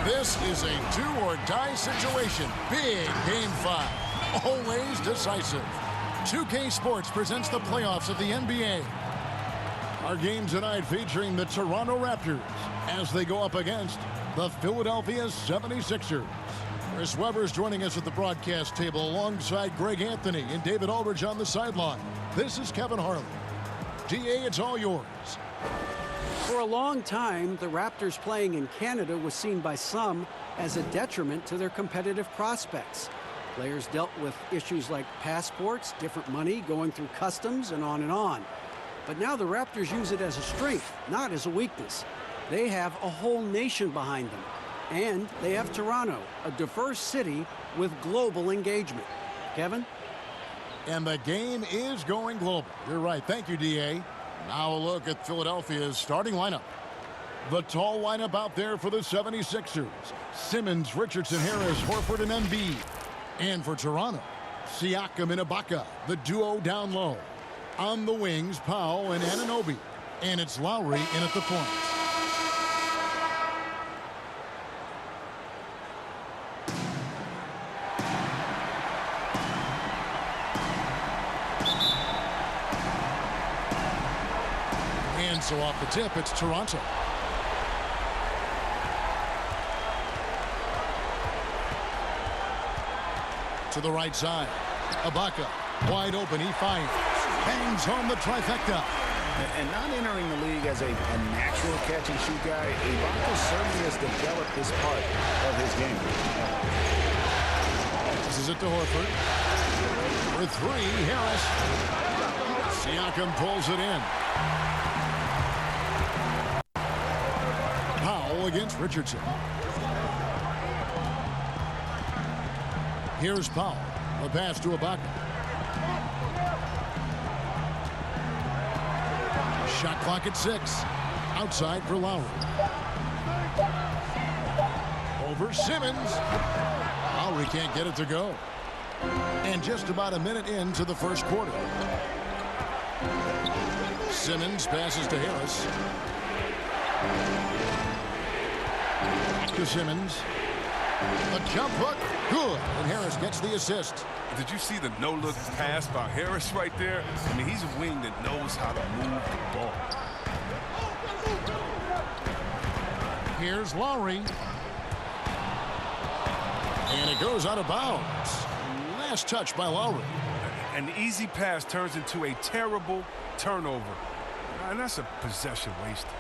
This is a do-or-die situation. Big Game 5. Always decisive. 2K Sports presents the playoffs of the NBA. Our game tonight featuring the Toronto Raptors as they go up against the Philadelphia 76ers. Chris Webber's joining us at the broadcast table alongside Greg Anthony and David Aldridge on the sideline. This is Kevin Harlan. DA, it's all yours. For a long time, the Raptors playing in Canada was seen by some as a detriment to their competitive prospects. Players dealt with issues like passports, different money, going through customs, and on and on. But now the Raptors use it as a strength, not as a weakness. They have a whole nation behind them. And they have Toronto, a diverse city with global engagement. Kevin? And the game is going global. You're right. Thank you, DA. Now a look at Philadelphia's starting lineup. The tall lineup out there for the 76ers. Simmons, Richardson, Harris, Horford, and Embiid. And for Toronto, Siakam and Ibaka, the duo down low. On the wings, Powell and Anunoby. And it's Lowry in at the point. And so off the tip, it's Toronto. To the right side, Ibaka, wide open, he fires. Bangs home the trifecta. And not entering the league as a natural catch-and-shoot guy, Ibaka certainly has developed this part of his game. This is it to Horford. For three, Harris. Siakam pulls it in. Powell against Richardson. Here's Powell. A pass to Ibaka. Shot clock at 6. Outside for Lowry. Over Simmons. Lowry can't get it to go. And just about a minute into the first quarter. Simmons passes to Harris. Back to Simmons. A jump hook. Good. And Harris gets the assist. Did you see the no-look pass by Harris right there? I mean, he's a wing that knows how to move the ball. Here's Lowry. And it goes out of bounds. Last touch by Lowry. An easy pass turns into a terrible turnover. And that's a possession wasted.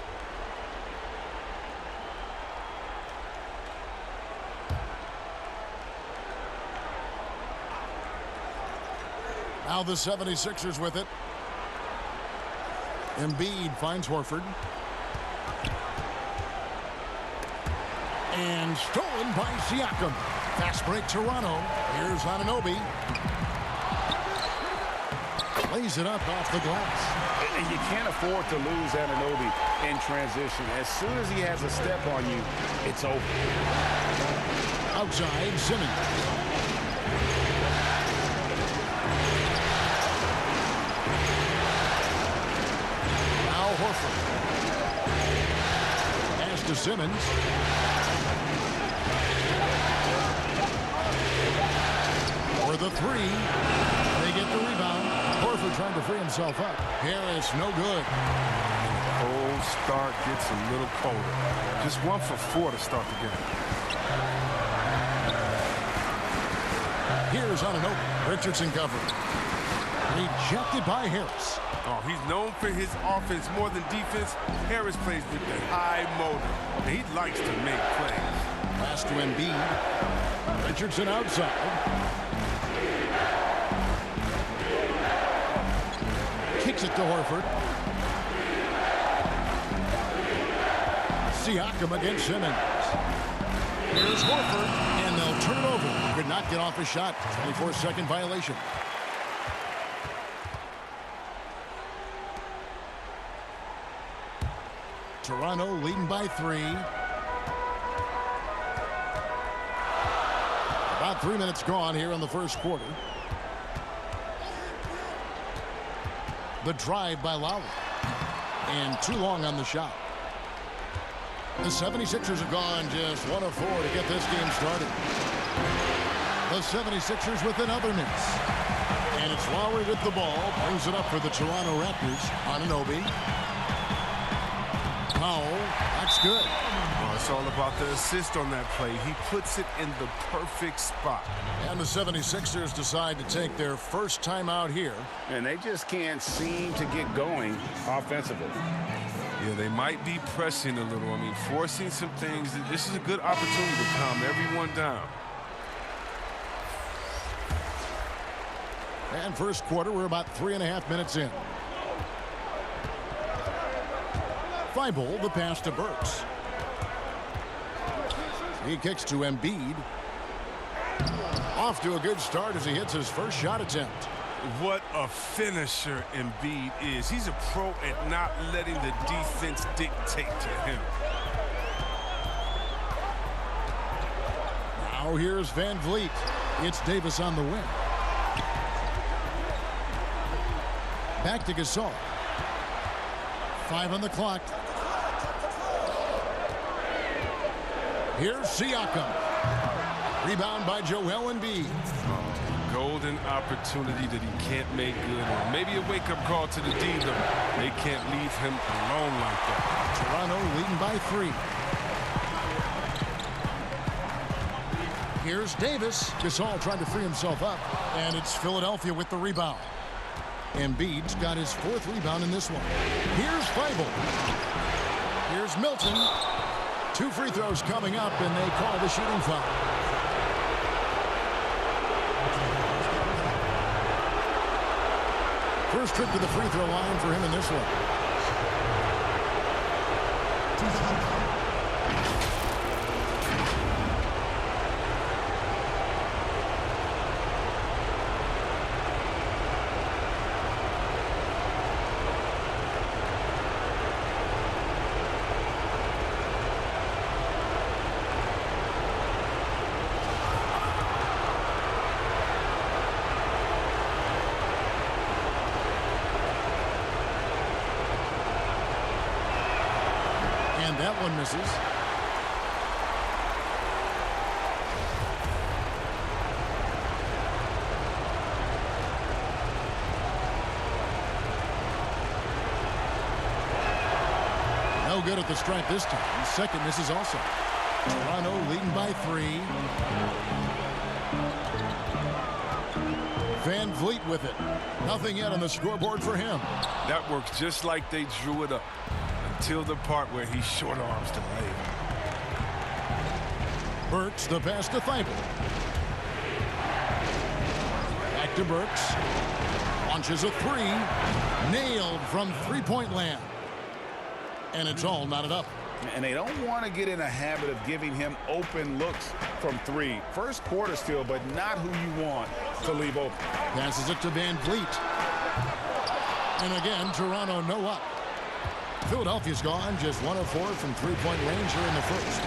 Now the 76ers with it. Embiid finds Horford. And stolen by Siakam. Fast break Toronto. Here's Anunoby. Lays it up off the glass. And you can't afford to lose Anunoby in transition. As soon as he has a step on you, it's over. Outside, Simmons. Horford. Pass to Simmons. For the three. They get the rebound. Horford trying to free himself up. Harris, no good. Cold start gets a little colder. Just 1 for 4 to start the game. Here's Anunoby. Richardson covered. Rejected by Harris. Oh, he's known for his offense more than defense. Harris plays with the high motor. He likes to make plays. Pass to Embiid. Richardson outside. Kicks it to Horford. Siakam against Simmons. Here's Horford, and they'll turn it over. Could not get off his shot. 24-second violation. Toronto leading by 3. About 3 minutes gone here in the first quarter. The drive by Lowry. And too long on the shot. The 76ers have gone just 1 of 4 to get this game started. The 76ers with another miss. And it's Lowry with the ball. Brings it up for the Toronto Raptors. Anunoby. Powell. That's good. Well, it's all about the assist on that play. He puts it in the perfect spot. And the 76ers decide to take their first time out here. And they just can't seem to get going offensively. Yeah, they might be pressing a little. I mean, forcing some things. This is a good opportunity to calm everyone down. And first quarter, we're about 3.5 minutes in. Thibault, the pass to Burks. He kicks to Embiid. Off to a good start as he hits his first shot attempt. What a finisher Embiid is. He's a pro at not letting the defense dictate to him. Now here's Van Vliet. It's Davis on the wing. Back to Gasol. 5 on the clock. Here's Siakam. Rebound by Joel Embiid. Golden opportunity that he can't make good on. Maybe a wake-up call to the D, though. They can't leave him alone like that. Toronto leading by 3. Here's Davis. Gasol trying to free himself up. And it's Philadelphia with the rebound. Embiid's got his 4th rebound in this one. Here's Thibault. Here's Milton. 2 free throws coming up, and they call the shooting foul. First trip to the free throw line for him in this one. That one misses. No good at the stripe this time. Second misses also. Toronto leading by 3. Van Vliet with it. Nothing yet on the scoreboard for him. That works just like they drew it up. Until the part where he short arms the lane. Burks, the pass to Thibault. Back to Burks. Launches a 3. Nailed from three-point land. And it's all knotted up. And they don't want to get in a habit of giving him open looks from 3. First quarter still, but not who you want to leave open. Passes it to Van Vliet. And again, Toronto no up. Philadelphia's gone just 1 of 4 from three-point range here in the first.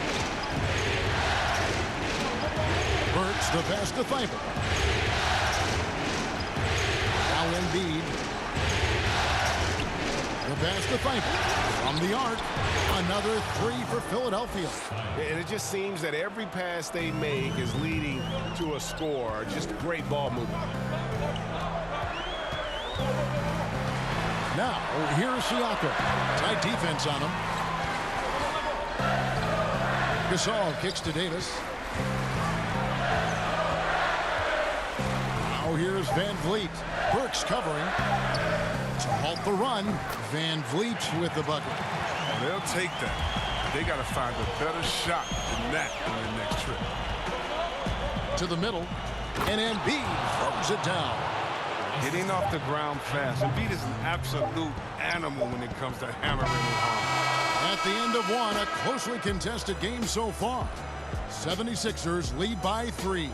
Burks, the pass to Thibault. Now Embiid. The pass to Thibault. From the arc, another 3 for Philadelphia. And it just seems that every pass they make is leading to a score. Just great ball movement. Now, here's Siakam. Tight defense on him. Gasol kicks to Davis. Now here's Van Vliet. Burks covering. To halt the run, Van Vliet with the bucket. Well, they'll take that. They got to find a better shot than that on their next trip. To the middle, and Embiid throws it down. Getting off the ground fast. Embiid is an absolute animal when it comes to hammering it home. At the end of 1, a closely contested game so far. 76ers lead by 3.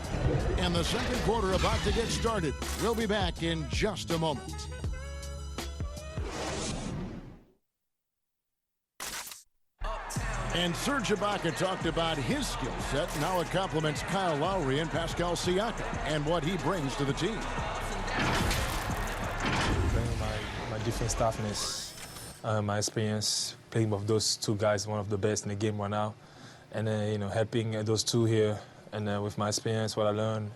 And the second quarter about to get started. We'll be back in just a moment. And Serge Ibaka talked about his skill set. Now it complements Kyle Lowry and Pascal Siakam and what he brings to the team. Bringing my defense toughness, my experience, playing with those two guys, one of the best in the game right now. And you know, helping those two here, and with my experience, what I learned,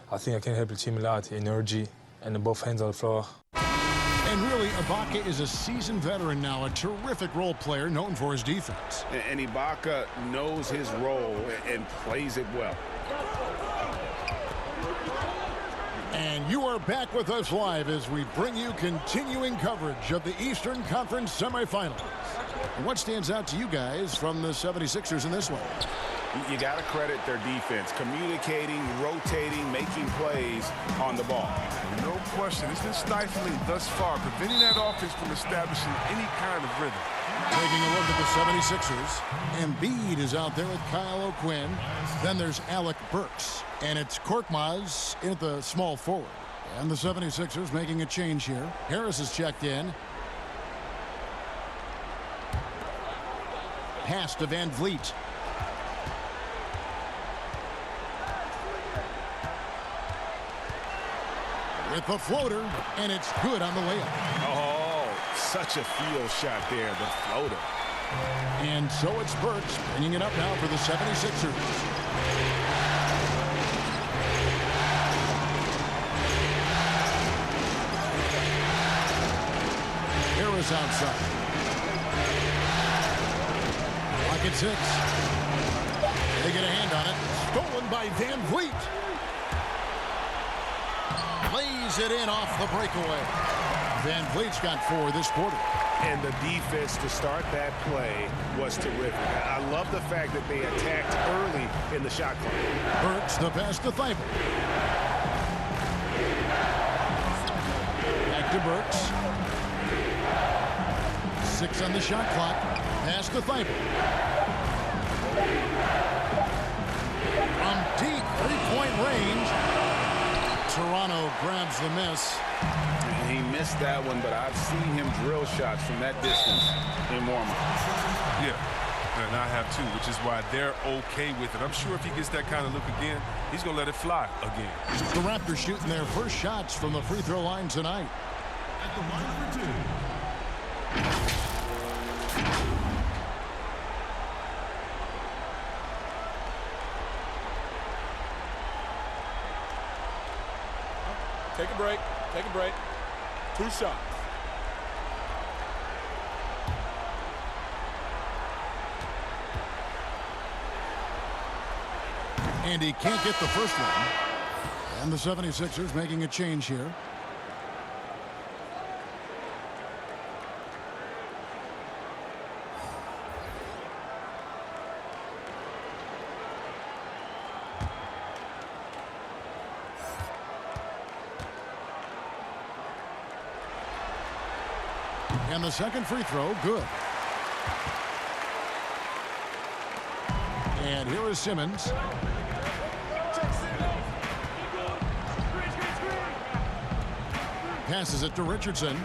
I think I can help the team a lot, energy, and both hands on the floor. And really, Ibaka is a seasoned veteran now, a terrific role player known for his defense. And Ibaka knows his role and plays it well. And you are back with us live as we bring you continuing coverage of the Eastern Conference semifinals. And what stands out to you guys from the 76ers in this one? You got to credit their defense, communicating, rotating, making plays on the ball. No question. It's been stifling thus far, preventing that offense from establishing any kind of rhythm. Taking a look at the 76ers, Embiid is out there with Kyle O'Quinn. Then there's Alec Burks. And it's Korkmaz in at the small forward. And the 76ers making a change here. Harris is checked in. Pass to Van Vliet. With the floater, and it's good on the layup. Oh, such a field shot there, the floater. And so it's Burks bringing it up now for the 76ers. Harris outside. Lock at 6. They get a hand on it. Stolen by Van Vliet. Lays it in off the breakaway. Van Vliet's got 4 this quarter. And the defense to start that play was terrific. I love the fact that they attacked early in the shot clock. Burks the pass to Thibault. Back to Burks. 6 on the shot clock. Pass to Thibault. From deep three-point range. Toronto grabs the miss. He missed that one, but I've seen him drill shots from that distance in warm-up. Yeah, and I have too, which is why they're okay with it. I'm sure if he gets that kind of look again, he's going to let it fly again. The Raptors shooting their first shots from the free throw line tonight. At the line for 2. Take a break. Take a break. 2 shots. And he can't get the first one. And the 76ers making a change here. And the second free throw, good. And here is Simmons. Passes it to Richardson.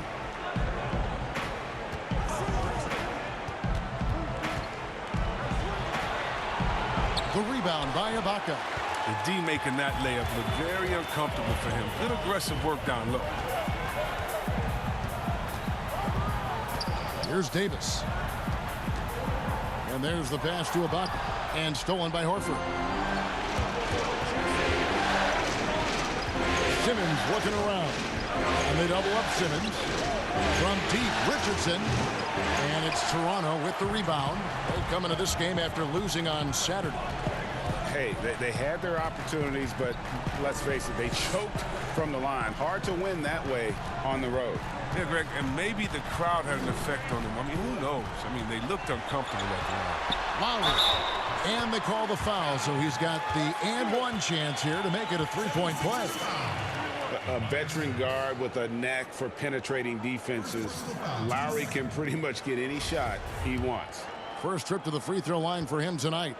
The rebound by Ibaka. The D making that layup look very uncomfortable for him. Good aggressive work down low. Here's Davis. And there's the pass to Ibaka. And stolen by Horford. Simmons looking around. And they double up Simmons. From deep, Richardson. And it's Toronto with the rebound. They come into this game after losing on Saturday. Hey, they had their opportunities, but let's face it, they choked from the line. Hard to win that way on the road. Yeah, Greg, and maybe the crowd had an effect on them. I mean, who knows? I mean, they looked uncomfortable at the line. Lowry. And they call the foul, so he's got the and one chance here to make it a three-point play. A veteran guard with a knack for penetrating defenses. Lowry can pretty much get any shot he wants. First trip to the free throw line for him tonight.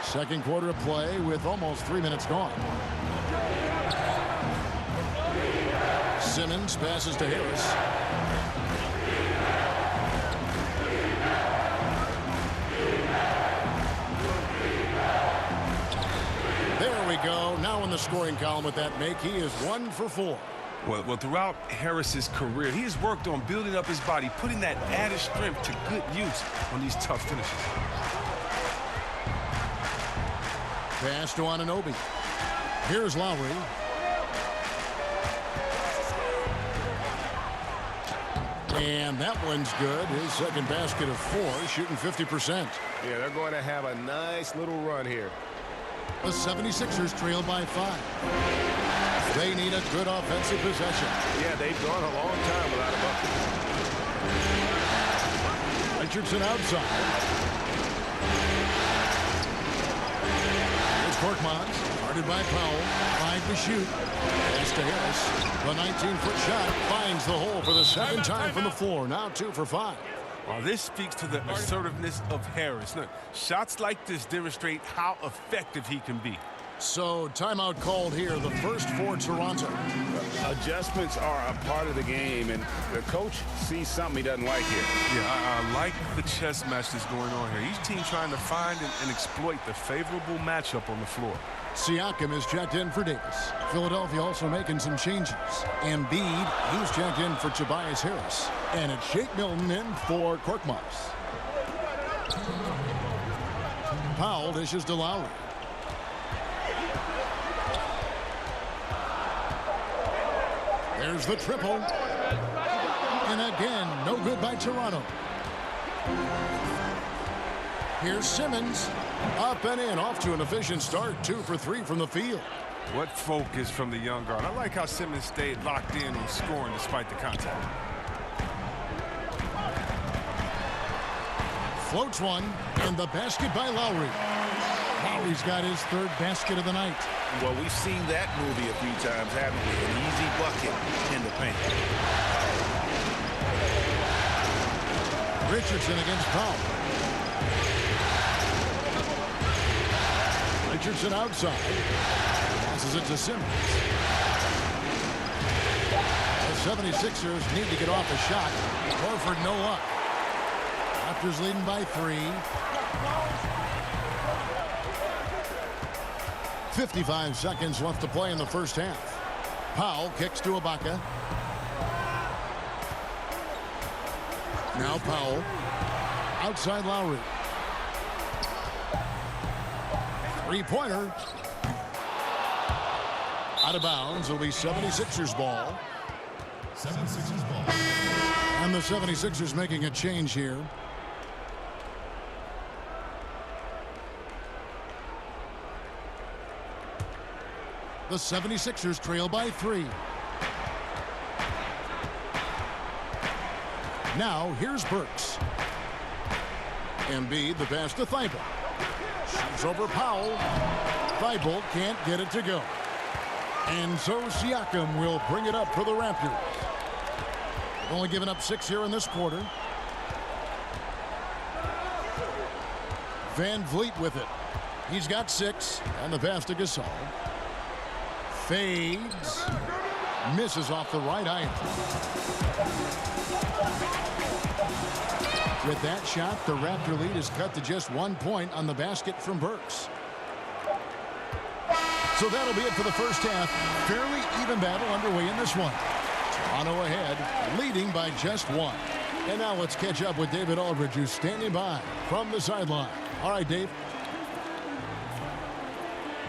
Second quarter of play with almost 3 minutes gone. Simmons passes to Harris. There we go. Now in the scoring column with that make, he is 1 for 4. Well, throughout Harris's career, he has worked on building up his body, putting that added strength to good use on these tough finishes. Pass to Anunoby. Here's Lowry. And that one's good. His second basket of 4, shooting 50%. Yeah, they're going to have a nice little run here. The 76ers trail by 5. They need a good offensive possession. Yeah, they've gone a long time without a bucket. Richardson outside. Here's Korkmaz, guarded by Powell. 5 to shoot. Pass to Harris. The 19-foot shot finds the hole for the second time from the floor. Now 2 for 5. Well, this speaks to the assertiveness of Harris. Look, shots like this demonstrate how effective he can be. So, timeout called here, the first for Toronto. Adjustments are a part of the game, and the coach sees something he doesn't like here. Yeah, I like the chess match that's going on here. Each team trying to find and exploit the favorable matchup on the floor. Siakam is checked in for Davis. Philadelphia also making some changes. Embiid, he's checked in for Tobias Harris. And it's Shake Milton in for Korkmaz. Powell dishes to Lowry. There's the triple. And again, no good by Toronto. Here's Simmons. Up and in, off to an efficient start. 2 for 3 from the field. What focus from the young guard. I like how Simmons stayed locked in on scoring despite the contact. Floats one, and the basket by Lowry. Lowry's got his 3rd basket of the night. Well, we've seen that movie a few times, haven't we? An easy bucket in the paint. Richardson against Powell. Richardson outside. Passes it to Simmons. The 76ers need to get off a shot. Horford no luck. Raptors leading by 3. 55 seconds left to play in the first half. Powell kicks to Ibaka. Now Powell. Outside Lowry. 3-pointer. Out of bounds. It'll be 76ers ball. 76ers ball. And the 76ers making a change here. The 76ers trail by 3. Now here's Burks. Embiid, the pass to Thibault. Shoots over Powell. Thibault can't get it to go. And so Siakam will bring it up for the Raptors. Only given up 6 here in this quarter. Van Vliet with it. He's got 6. And the pass to Gasol. Fades. Misses off the right iron. With that shot, the Raptor lead is cut to just 1 point on the basket from Burks. So that'll be it for the first half. Fairly even battle underway in this one. Toronto ahead, leading by just 1. And now let's catch up with David Aldridge, who's standing by from the sideline. All right, Dave.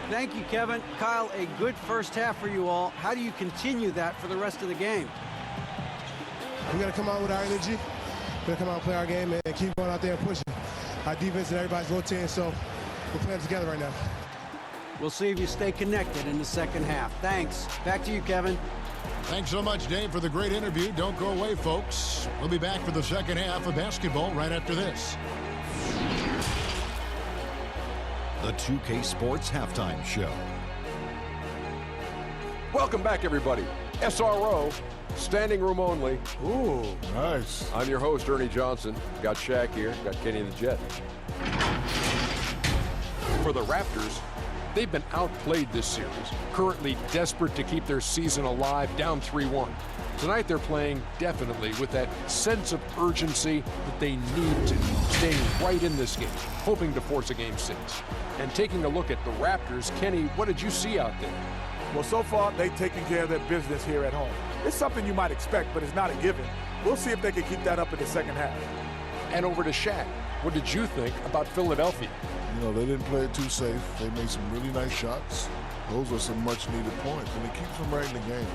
Thank you, Kevin. Kyle, a good first half for you all. How do you continue that for the rest of the game? We got to come out with our energy. We're going to come out and play our game and keep going out there and pushing. Our defense and everybody's rotating, so we're playing together right now. We'll see if you stay connected in the second half. Thanks. Back to you, Kevin. Thanks so much, Dave, for the great interview. Don't go away, folks. We'll be back for the second half of basketball right after this. The 2K Sports Halftime Show. Welcome back, everybody. SRO, standing room only. Ooh, nice. I'm your host, Ernie Johnson. Got Shaq here, got Kenny the Jet. For the Raptors, they've been outplayed this series, currently desperate to keep their season alive, down 3-1. Tonight they're playing definitely with that sense of urgency that they need to, staying right in this game, hoping to force a Game 6. And taking a look at the Raptors, Kenny, what did you see out there? Well, so far, they've taken care of their business here at home. It's something you might expect, but it's not a given. We'll see if they can keep that up in the second half. And over to Shaq. What did you think about Philadelphia? You know, they didn't play it too safe. They made some really nice shots. Those are some much-needed points, and it keeps them right in the game.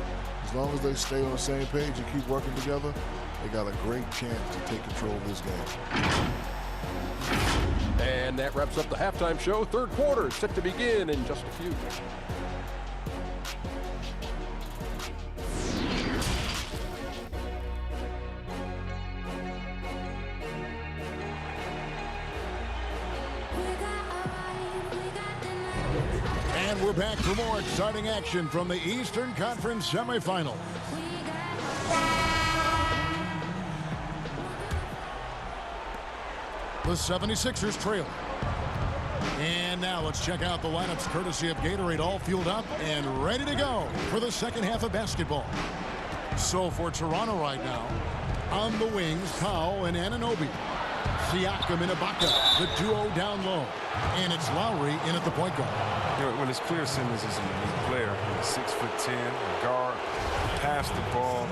As long as they stay on the same page and keep working together, they got a great chance to take control of this game. And that wraps up the halftime show. Third quarter set to begin in just a few. And we're back for more exciting action from the Eastern Conference semifinals. The 76ers trail. And now let's check out the lineups courtesy of Gatorade, all fueled up and ready to go for the second half of basketball. So for Toronto right now, on the wings, Powell and Anunoby. Siakam and Ibaka, the duo down low. And it's Lowry in at the point guard. You know, when it's clear Simmons is a unique player, 6'10", a guard, pass the ball,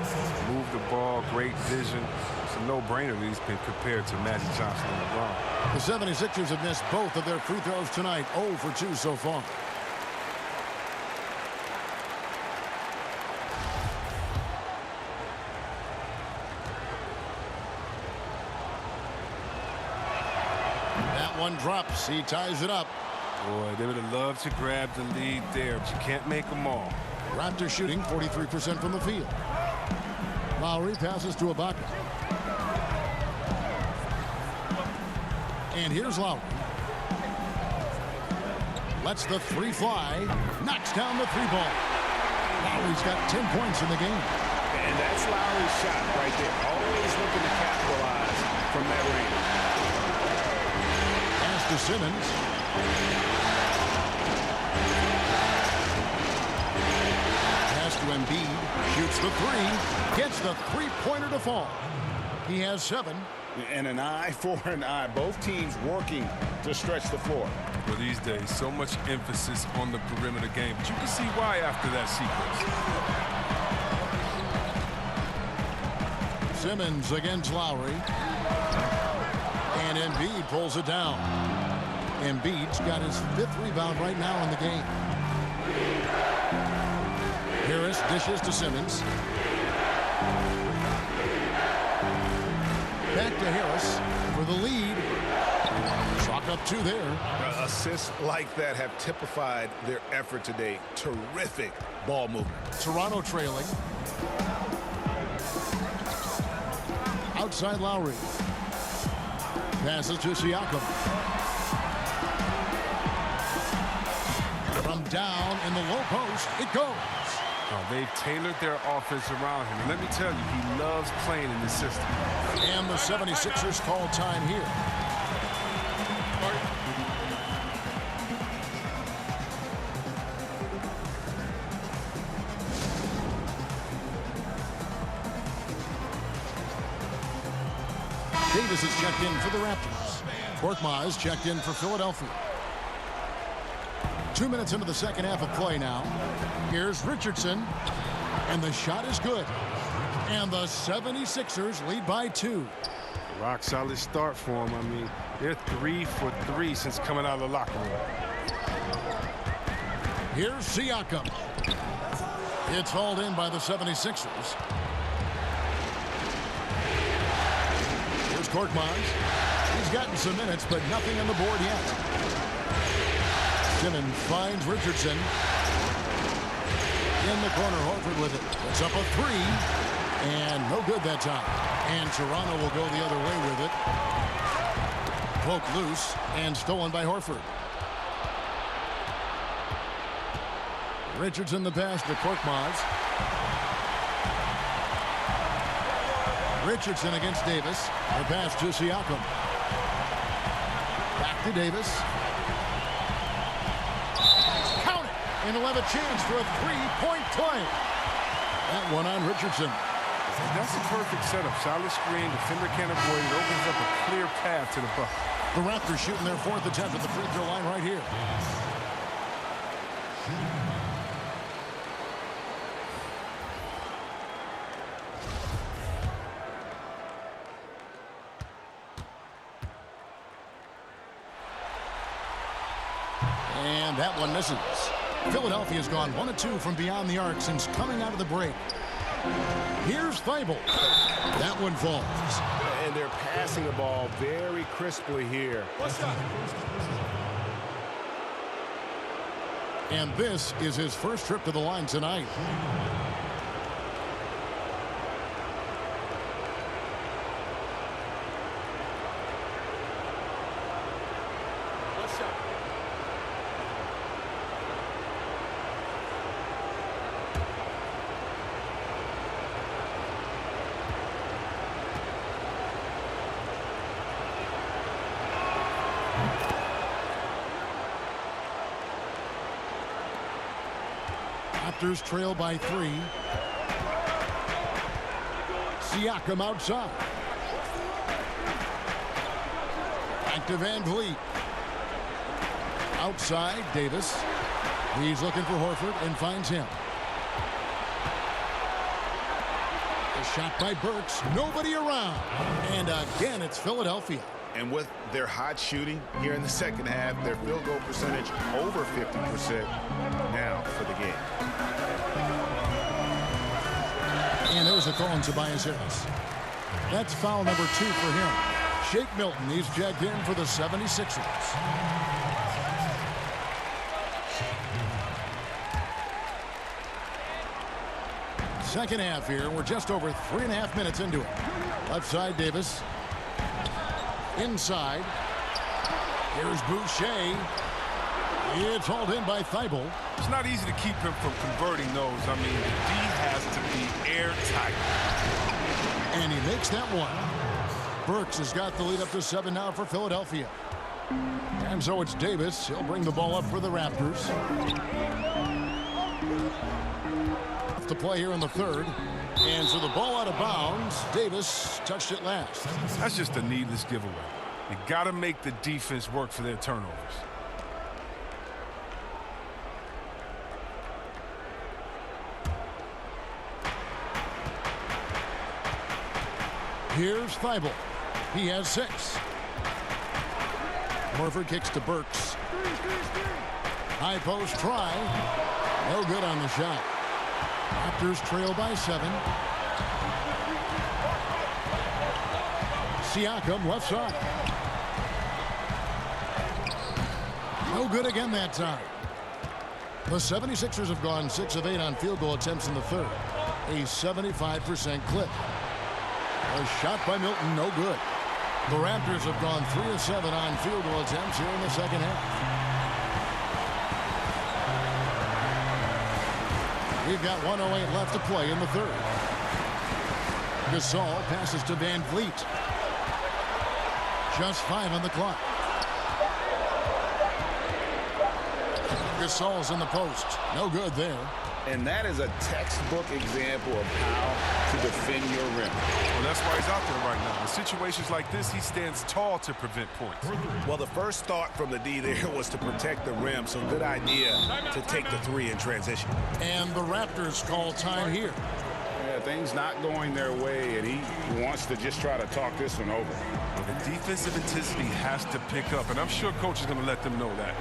move the ball, great vision. It's a no-brainer that he's been compared to Magic Johnson and LeBron. The 76ers have missed both of their free throws tonight, 0 for 2 so far. That one drops. He ties it up. Boy, they would have loved to grab the lead there, but you can't make them all. Raptors shooting 43% from the field. Lowry passes to Ibaka. And here's Lowry. Lets the three fly. Knocks down the three ball. Lowry's got 10 points in the game. And that's Lowry's shot right there. Always looking to capitalize from that range. Pass to Simmons. Pass to Embiid. Shoots the three. Gets the three-pointer to fall. He has 7. And an eye for an eye. Both teams working to stretch the floor. Well, these days, so much emphasis on the perimeter game. But you can see why after that sequence. Simmons against Lowry. And Embiid pulls it down. Embiid's got his 5th rebound right now in the game. Harris dishes to Simmons. Back to Harris for the lead. Chalk up 2 there. Assists like that have typified their effort today. Terrific ball movement. Toronto trailing. Outside Lowry. Passes to Siakam. From down in the low post, it goes. Oh, they've tailored their offense around him. And let me tell you, he loves playing in this system. And the 76ers call time here. Davis is checked in for the Raptors. Korkmaz checked in for Philadelphia. 2 minutes into the second half of play now. Here's Richardson. And the shot is good. And the 76ers lead by 2. Rock solid start for him. I mean, they're 3 for 3 since coming out of the locker room. Here's Siakam. It's hauled in by the 76ers. Here's Korkmaz. He's gotten some minutes, but nothing on the board yet. Simmons finds Richardson. In the corner, Horford with it. It's up a 3. And no good that time. And Toronto will go the other way with it. Poked loose and stolen by Horford. Richardson the pass to Korkmaz. Richardson against Davis. The pass to Siakam. Back to Davis. Count it! And he'll have a chance for a 3-point play. That one on Richardson. That's a perfect setup. Solid screen, defender can't avoid it. Opens up a clear path to the bucket. The Raptors shooting their 4th attempt at the free throw line right here. And that one misses. Philadelphia's gone 1 of 2 from beyond the arc since coming out of the break. Here's Thibault. That one falls. And they're passing the ball very crisply here. And this is his first trip to the line tonight. Raptors trail by 3. Siakam outside. Back to Van Vliet. Outside, Davis. He's looking for Horford and finds him. A shot by Burks. Nobody around. And again, it's Philadelphia. And with their hot shooting here in the second half, their field goal percentage over 50% now for the game. And there's a call on Tobias Harris. That's foul number 2 for him. Shake Milton, he's checked in for the 76ers. Second half here. We're just over 3.5 minutes into it. Left side, Davis. Inside. Here's Boucher. It's hauled in by Thibault. It's not easy to keep him from converting those. I mean, the D has to be airtight. And he makes that one. Burks has got the lead up to 7 now for Philadelphia. And so it's Davis. He'll bring the ball up for the Raptors. To play here in the 3rd. And so the ball out of bounds. Davis touched it last. That's just a needless giveaway. You got to make the defense work for their turnovers. Here's Thibault. He has 6. Horford kicks to Burks. High post try. No good on the shot. Raptors trail by 7. Siakam left side. No good again that time. The 76ers have gone 6 of 8 on field goal attempts in the 3rd. A 75% clip. A shot by Milton, no good. The Raptors have gone 3 of 7 on field goal attempts here in the second half. We've got 1:08 left to play in the 3rd. Gasol passes to Van Vliet. Just 5 on the clock. Gasol's in the post. No good there. And that is a textbook example of how to defend your rim. Well, that's why he's out there right now. In situations like this, he stands tall to prevent points. Well, the first thought from the D there was to protect the rim, so good idea to take the 3 in transition. And the Raptors call time here. Yeah, things not going their way, and he wants to just try to talk this one over. Well, the defensive intensity has to pick up, and I'm sure coach is going to let them know that.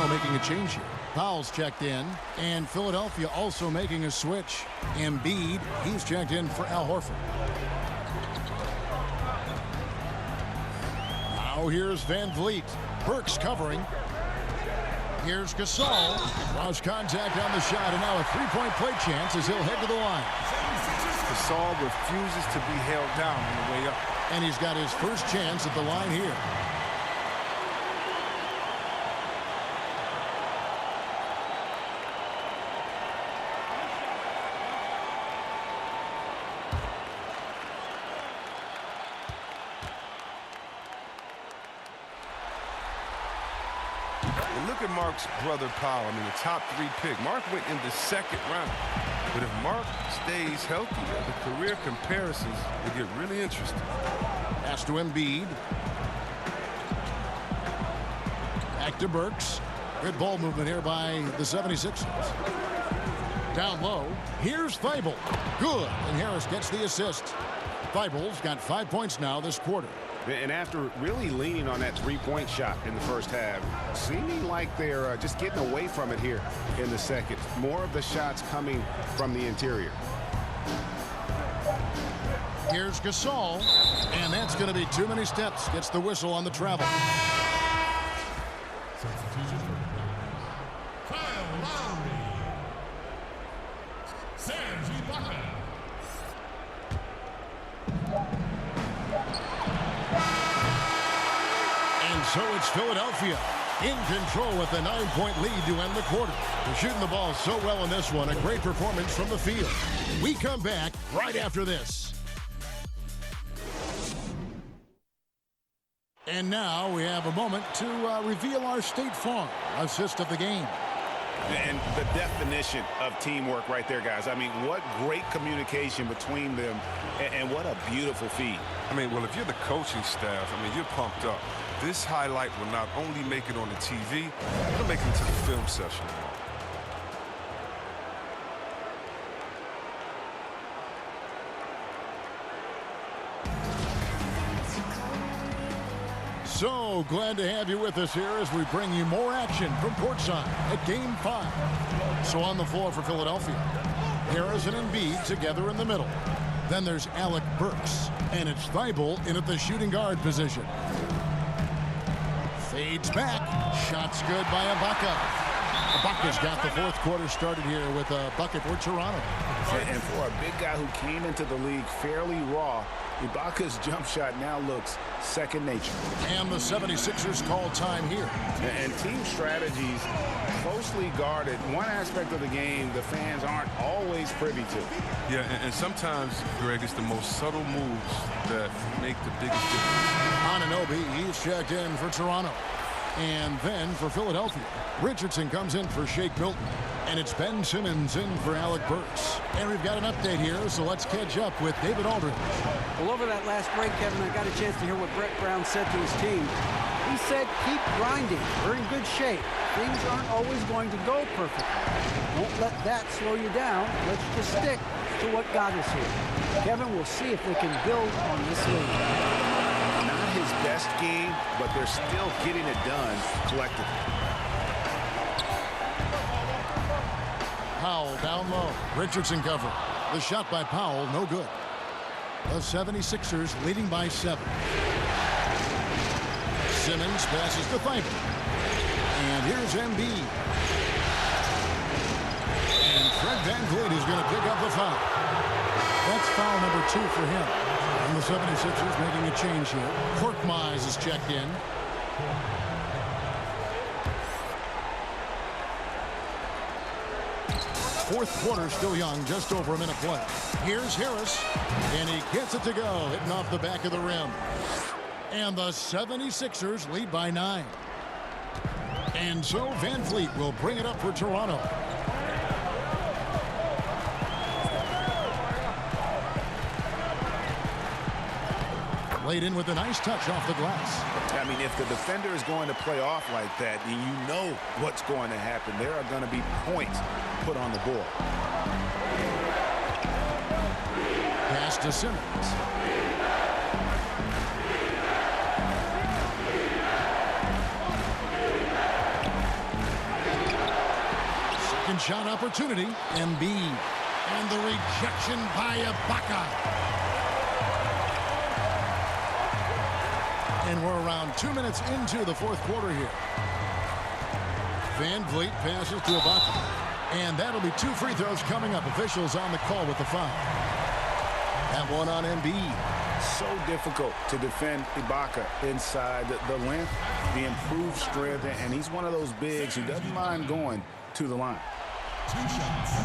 Toronto making a change here. Powell's checked in, and Philadelphia also making a switch. Embiid, he's checked in for Al Horford. Now here's Van Vliet. Burks covering. Here's Gasol. Lost contact on the shot, and now a three-point play chance as he'll head to the line. Gasol refuses to be held down on the way up. And he's got his first chance at the line here. And look at Mark's brother Powell. I mean, the top 3 pick. Mark went in the second round. But if Mark stays healthy, the career comparisons will get really interesting. Pass to Embiid. Back to Burks. Good ball movement here by the 76ers. Down low. Here's Thibault. Good. And Harris gets the assist. Thibault's got 5 points now this quarter. And after really leaning on that three-point shot in the first half, seeming like they're just getting away from it here in the second. More of the shots coming from the interior. Here's Gasol, and that's going to be too many steps. Gets the whistle on the travel. Substitution. Kyle Lowry. Serge Ibaka. So it's Philadelphia in control with a 9-point lead to end the quarter. They're shooting the ball so well in this one. A great performance from the field. We come back right after this. And now we have a moment to reveal our State Farm assist of the game. And the definition of teamwork right there, guys. I mean, what great communication between them, and what a beautiful feed. I mean, well, if you're the coaching staff, I mean, you're pumped up. This highlight will not only make it on the TV, it'll make it into the film session. So glad to have you with us here as we bring you more action from courtside at Game 5. So on the floor for Philadelphia, Harris and Embiid together in the middle. Then there's Alec Burks, and it's Thibault in at the shooting guard position. Fades back. Shots good by Ibaka. Ibaka's got the fourth quarter started here with a bucket for Toronto. And for a big guy who came into the league fairly raw, Ibaka's jump shot now looks second nature. And the 76ers call time here. And team strategies closely guarded. One aspect of the game the fans aren't always privy to. Yeah, and sometimes, Greg, it's the most subtle moves that make the biggest difference. Anunoby, he's checked in for Toronto. And then for Philadelphia, Richardson comes in for Shake Milton. And it's Ben Simmons in for Alec Burks. And we've got an update here, so let's catch up with David Aldridge. Well, over that last break, Kevin, I got a chance to hear what Brett Brown said to his team. He said, keep grinding. We're in good shape. Things aren't always going to go perfectly. Don't let that slow you down. Let's just stick to what got us here. Kevin, we'll see if they can build on this lead. Not his best game, but they're still getting it done collectively. Powell down low. Richardson cover. The shot by Powell, no good. The 76ers leading by 7. Simmons passes to Thibault. And here's Embiid. And Fred VanVleet is going to pick up the foul. That's foul number 2 for him. And the 76ers making a change here. Korkmaz is checked in. Fourth quarter still young, just over a minute play. Here's Harris, and he gets it to go, hitting off the back of the rim. And the 76ers lead by 9. And so VanVleet will bring it up for Toronto. Laid in with a nice touch off the glass. I mean, if the defender is going to play off like that, then you know what's going to happen. There are going to be points put on the board. Pass to Simmons. shot opportunity. Embiid. And the rejection by Ibaka. And we're around 2 minutes into the fourth quarter here. Van Vliet passes to Ibaka. And that'll be 2 free throws coming up. Officials on the call with the foul. That one on Embiid. So difficult to defend Ibaka inside the length, the improved strength, and he's one of those bigs who doesn't mind going to the line.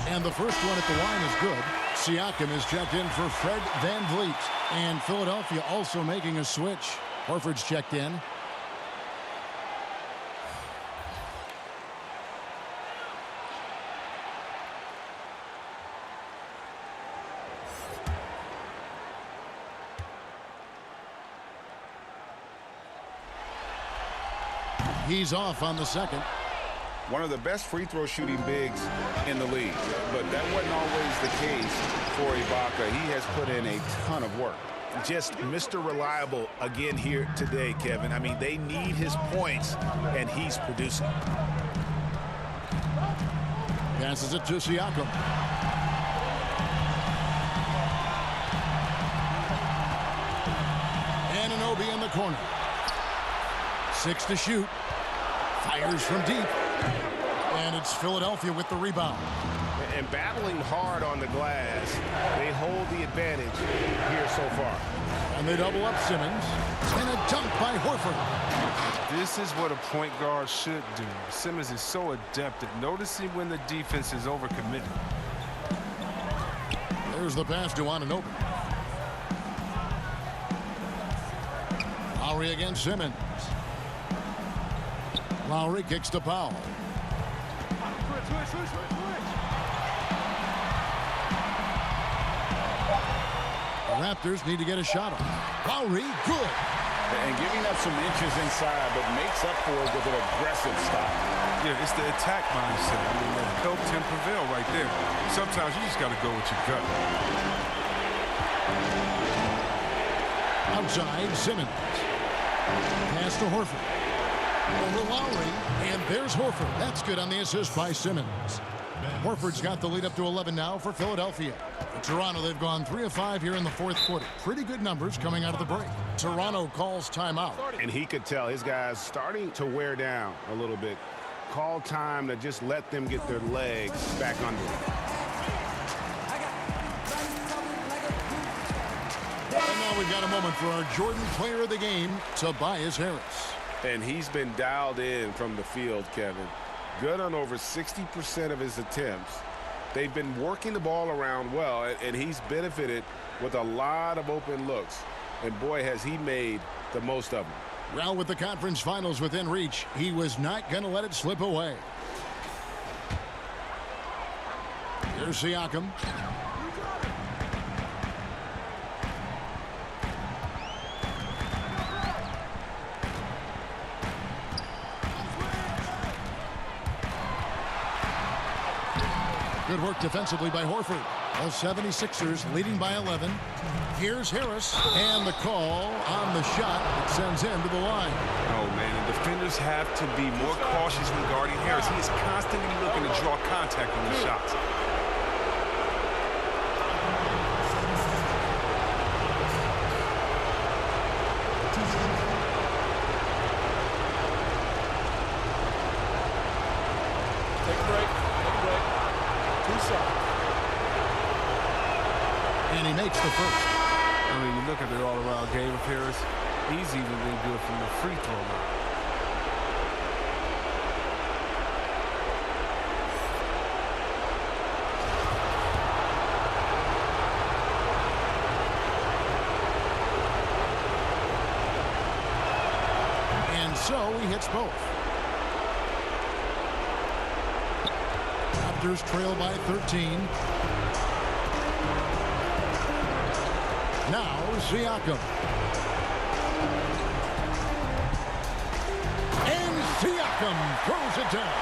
And the first one at the line is good. Siakam is checked in for Fred Van Vliet. And Philadelphia also making a switch. Horford's checked in. He's off on the second. One of the best free throw shooting bigs in the league. But that wasn't always the case for Ibaka. He has put in a ton of work. Just Mr. Reliable again here today, Kevin. I mean, they need his points, and he's producing. Passes it to Siakam. Anunoby in the corner. 6 to shoot. Fires from deep. And it's Philadelphia with the rebound. And battling hard on the glass, they hold the advantage here so far. And they double up Simmons. And a dunk by Horford. This is what a point guard should do. Simmons is so adept at noticing when the defense is overcommitted. There's the pass to Anunoby. Lowry against Simmons. Lowry kicks to Powell. The Raptors need to get a shot on. Lowry, good. And giving up some inches inside, but makes up for it with an aggressive stop. Yeah, it's the attack mindset. I mean, that helped him prevail right there. Sometimes you just got to go with your gut. Outside, Simmons. Pass to Horford. Over Lowry, and there's Horford. That's good on the assist by Simmons. Horford's got the lead up to 11 now for Philadelphia. For Toronto, they've gone 3 of 5 here in the fourth quarter. Pretty good numbers coming out of the break. Toronto calls timeout. And he could tell his guys starting to wear down a little bit. Call time to just let them get their legs back under them. And now we've got a moment for our Jordan player of the game, Tobias Harris. And he's been dialed in from the field, Kevin. Good on over 60% of his attempts. They've been working the ball around well, and he's benefited with a lot of open looks. And boy, has he made the most of them. Well, with the conference finals within reach, he was not going to let it slip away. Here's Siakam. Good work defensively by Horford. The 76ers leading by 11. Here's Harris, and the call on the shot that sends him to the line. Oh, man, the defenders have to be more cautious when guarding Harris. He is constantly looking to draw contact on the shots. And he makes the first. I mean, you look at the all-around game of Harris, he's even been good from the free throw line. And so he hits both. Raptors trail by 13. Now Siakam. And Siakam throws it down.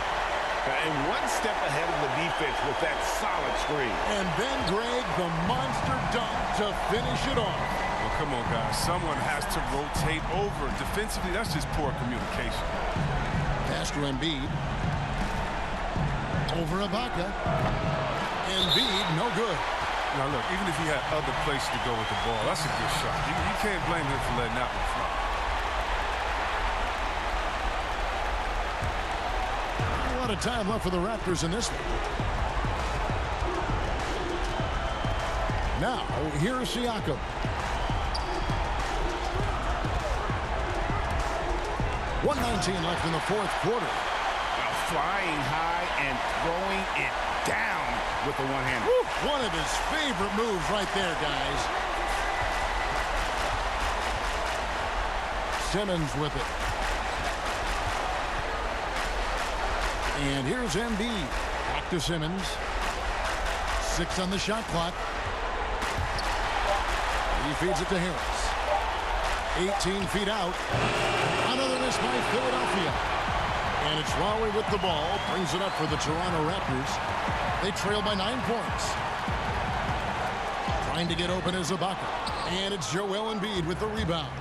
And one step ahead of the defense with that solid screen. And then Greg, the monster dunk to finish it off. Well, come on, guys. Someone has to rotate over. Defensively, that's just poor communication. Pass to Embiid. Over Ibaka. Embiid, no good. Now, look, even if he had other places to go with the ball, that's a good shot. You can't blame him for letting that one fly. A lot of time left for the Raptors in this one. Now, here's Siakam. .119 left in the fourth quarter. Flying high and throwing it down with the one-hander. One of his favorite moves right there, guys. Simmons with it. And here's Embiid. Back to Simmons. 6 on the shot clock. He feeds it to Harris. 18 feet out. Another miss by Philadelphia. And it's Lowry with the ball. Brings it up for the Toronto Raptors. They trail by 9 points. Trying to get open is Ibaka. And it's Joel Embiid with the rebound.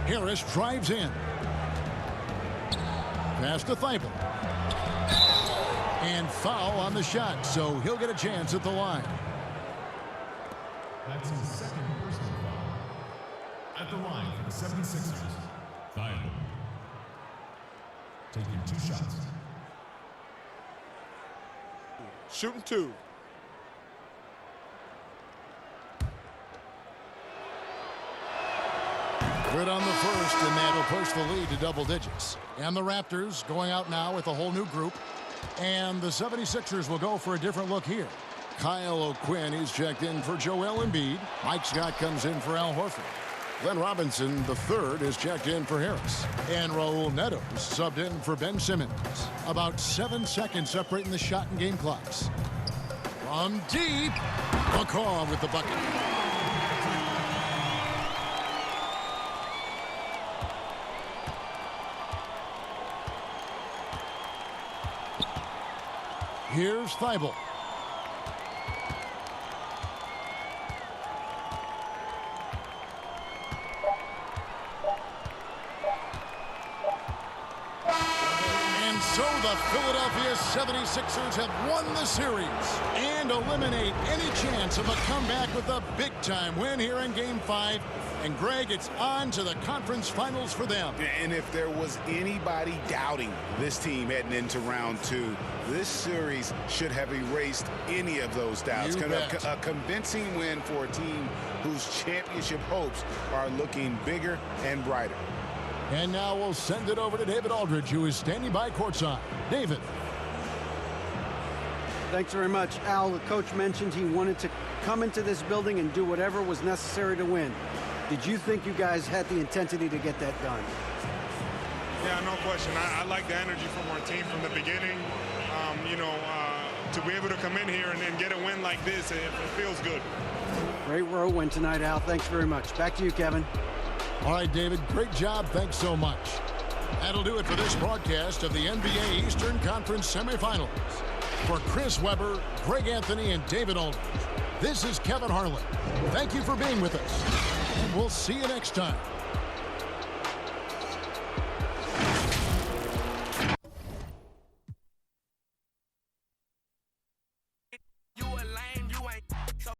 Harris drives in. Pass to Thibault. And foul on the shot, so he'll get a chance at the line. That's his second personal foul. At the line for the 76ers, Thibault. Taking 2 shots. Shooting 2. Good on the first, and that'll push the lead to double digits. And the Raptors going out now with a whole new group. And the 76ers will go for a different look here. Kyle O'Quinn is checked in for Joel Embiid. Mike Scott comes in for Al Horford. Glenn Robinson, the third, is checked in for Harris. And Raul Neto subbed in for Ben Simmons. About 7 seconds separating the shot and game clocks. From deep, McCaw with the bucket. Here's Thibault. And so the Philadelphia 76ers have won the series and eliminate any chance of a comeback with a big-time win here in Game 5. And, Greg, it's on to the conference finals for them. And if there was anybody doubting this team heading into round 2, this series should have erased any of those doubts. A convincing win for a team whose championship hopes are looking bigger and brighter. And now we'll send it over to David Aldridge, who is standing by courtside. David. Thanks very much, Al. The coach mentioned he wanted to come into this building and do whatever was necessary to win. Did you think you guys had the intensity to get that done? Yeah, no question. I like the energy from our team from the beginning. To be able to come in here and get a win like this, it feels good. Great road win tonight, Al. Thanks very much. Back to you, Kevin. All right, David, great job. Thanks so much. That'll do it for this broadcast of the NBA Eastern Conference Semifinals. For Chris Webber, Greg Anthony, and David Aldridge, this is Kevin Harlan. Thank you for being with us, and we'll see you next time.